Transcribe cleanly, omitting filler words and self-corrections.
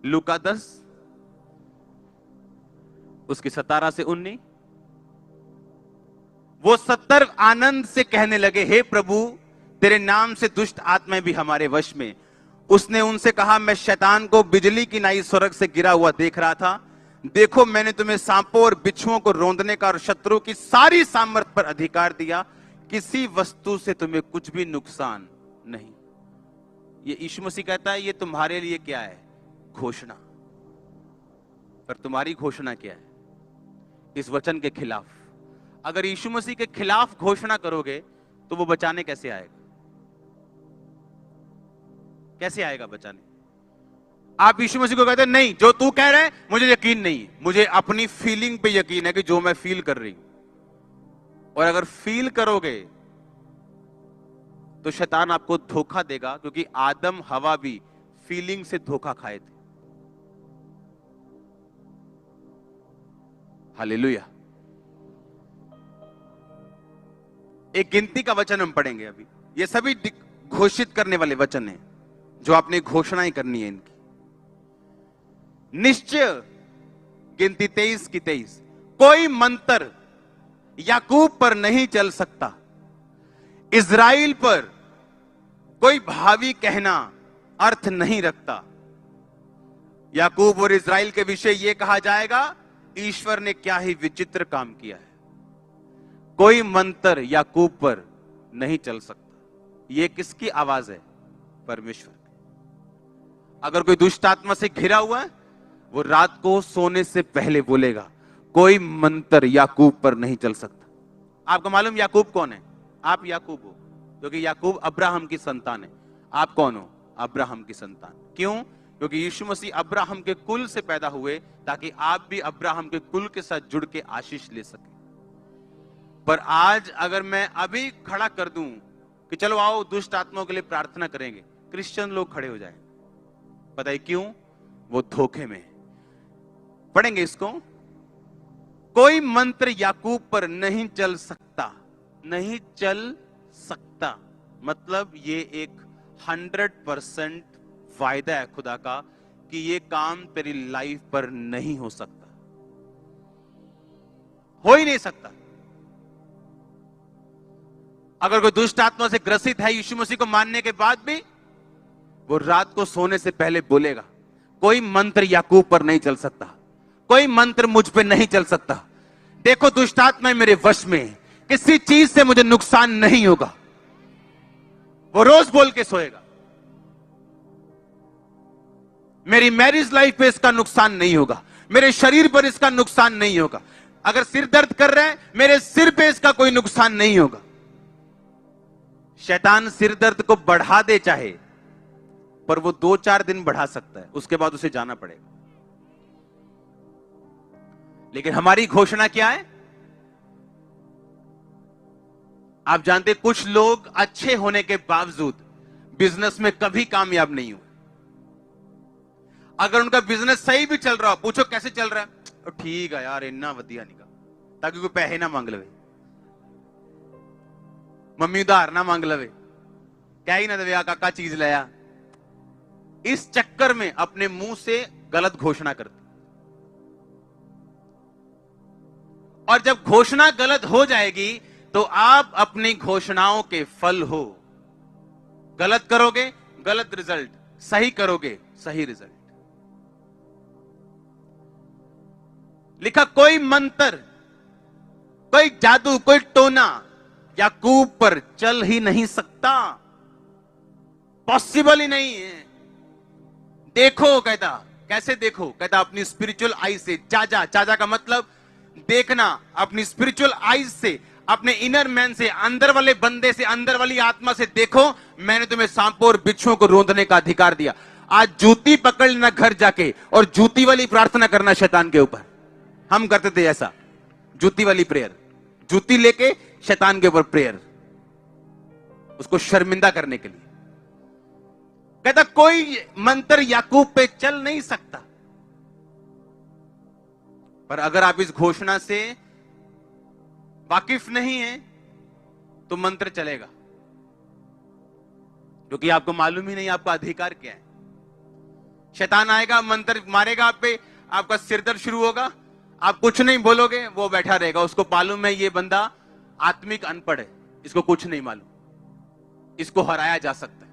लूका 10 उसकी 17 से 19। वो 70 आनंद से कहने लगे, हे प्रभु, तेरे नाम से दुष्ट आत्माएं भी हमारे वश में। उसने उनसे कहा, मैं शैतान को बिजली की नाई स्वर्ग से गिरा हुआ देख रहा था। देखो, मैंने तुम्हें सांपों और बिच्छुओं को रौंदने का और शत्रु की सारी सामर्थ पर अधिकार दिया, किसी वस्तु से तुम्हें कुछ भी नुकसान नहीं। ये यीशु मसीह कहता है, ये तुम्हारे लिए क्या है? घोषणा। पर तुम्हारी घोषणा क्या है? इस वचन के खिलाफ। अगर यीशु मसीह के खिलाफ घोषणा करोगे तो वो बचाने कैसे आएगा? कैसे आएगा बचाने? आप यीशु मसीह को कहते हैं, नहीं, जो तू कह रहा है मुझे यकीन नहीं है, मुझे अपनी फीलिंग पे यकीन है कि जो मैं फील कर रही हूं। और अगर फील करोगे तो शैतान आपको धोखा देगा, क्योंकि आदम हवा भी फीलिंग से धोखा खाए थे। हालेलुया। एक गिनती का वचन हम पढ़ेंगे अभी। ये सभी घोषित करने वाले वचन हैं जो आपने घोषणाएं करनी है इनकी। निश्चय, गिनती 23 की 23, कोई मंत्र याकूब पर नहीं चल सकता, इज़राइल पर कोई भावी कहना अर्थ नहीं रखता। याकूब और इज़राइल के विषय यह कहा जाएगा, ईश्वर ने क्या ही विचित्र काम किया है। कोई मंत्र याकूब पर नहीं चल सकता। यह किसकी आवाज है? परमेश्वर की। अगर कोई दुष्ट आत्मा से घिरा हुआ है, वो रात को सोने से पहले बोलेगा, कोई मंत्र याकूब पर नहीं चल सकता। आपको मालूम याकूब कौन है? आप याकूब हो, क्योंकि याकूब अब्राहम की संतान है। आप कौन हो? अब्राहम की संतान। क्यों? क्योंकि यीशु मसीह अब्राहम के कुल से पैदा हुए, ताकि आप भी अब्राहम के कुल के साथ जुड़ के आशीष ले सके। पर आज अगर मैं अभी खड़ा कर दूं कि चलो आओ दुष्ट आत्माओं के लिए प्रार्थना करेंगे, क्रिश्चियन लोग खड़े हो जाए। पता है क्यों? वो धोखे में। पढ़ेंगे इसको। कोई मंत्र याकूब पर नहीं चल सकता। नहीं चल सकता मतलब ये एक 100% वायदा है खुदा का कि ये काम तेरी लाइफ पर नहीं हो सकता। हो ही नहीं सकता। अगर कोई दुष्ट आत्मा से ग्रसित है यीशु मसीह को मानने के बाद भी, वो रात को सोने से पहले बोलेगा, कोई मंत्र याकूब पर नहीं चल सकता, कोई मंत्र मुझ पे नहीं चल सकता। देखो दुष्ट आत्मा मेरे वश में है, किसी चीज से मुझे नुकसान नहीं होगा। वो रोज बोल के सोएगा, मेरी मैरिज लाइफ पे इसका नुकसान नहीं होगा, मेरे शरीर पर इसका नुकसान नहीं होगा। अगर सिर दर्द कर रहा है, मेरे सिर पे इसका कोई नुकसान नहीं होगा। शैतान सिर दर्द को बढ़ा दे चाहे, पर वो 2-4 दिन बढ़ा सकता है, उसके बाद उसे जाना पड़ेगा। लेकिन हमारी घोषणा क्या है? आप जानते, कुछ लोग अच्छे होने के बावजूद बिजनेस में कभी कामयाब नहीं हुए। अगर उनका बिजनेस सही भी चल रहा हो, पूछो कैसे चल रहा है, ठीक है यार, इन्ना वधिया नहीं का, ताकि कोई पैसे ना मांग लवे, मम्मी उधार ना मांग लवे, कह ही ना दे काका चीज लाया। इस चक्कर में अपने मुंह से गलत घोषणा करते, और जब घोषणा गलत हो जाएगी तो आप अपनी घोषणाओं के फल हो। गलत करोगे गलत रिजल्ट, सही करोगे सही रिजल्ट। लिखा, कोई मंत्र, कोई जादू, कोई टोना याकूब पर चल ही नहीं सकता, पॉसिबल ही नहीं है। देखो कहता, कैसे देखो? कहता अपनी स्पिरिचुअल आई से। चाचा, चाचा का मतलब देखना, अपनी स्पिरिचुअल आईज से, अपने इनर मैन से, अंदर वाले बंदे से, अंदर वाली आत्मा से देखो, मैंने तुम्हें सांपों और बिच्छुओं को रौंदने का अधिकार दिया। आज जूती पकड़ लेना घर जाके और जूती वाली प्रार्थना करना शैतान के ऊपर। हम करते थे ऐसा, जूती वाली प्रेयर, जूती लेके शैतान के ऊपर प्रेयर, उसको शर्मिंदा करने के लिए। कहता कोई मंत्र याकूब पे चल नहीं सकता। पर अगर आप इस घोषणा से वाकिफ नहीं है तो मंत्र चलेगा, क्योंकि आपको मालूम ही नहीं आपका अधिकार क्या है। शैतान आएगा, मंत्र मारेगा आप पे, आपका सिर दर्द शुरू होगा, आप कुछ नहीं बोलोगे, वो बैठा रहेगा, उसको मालूम है ये बंदा आत्मिक अनपढ़ है, इसको कुछ नहीं मालूम, इसको हराया जा सकता है।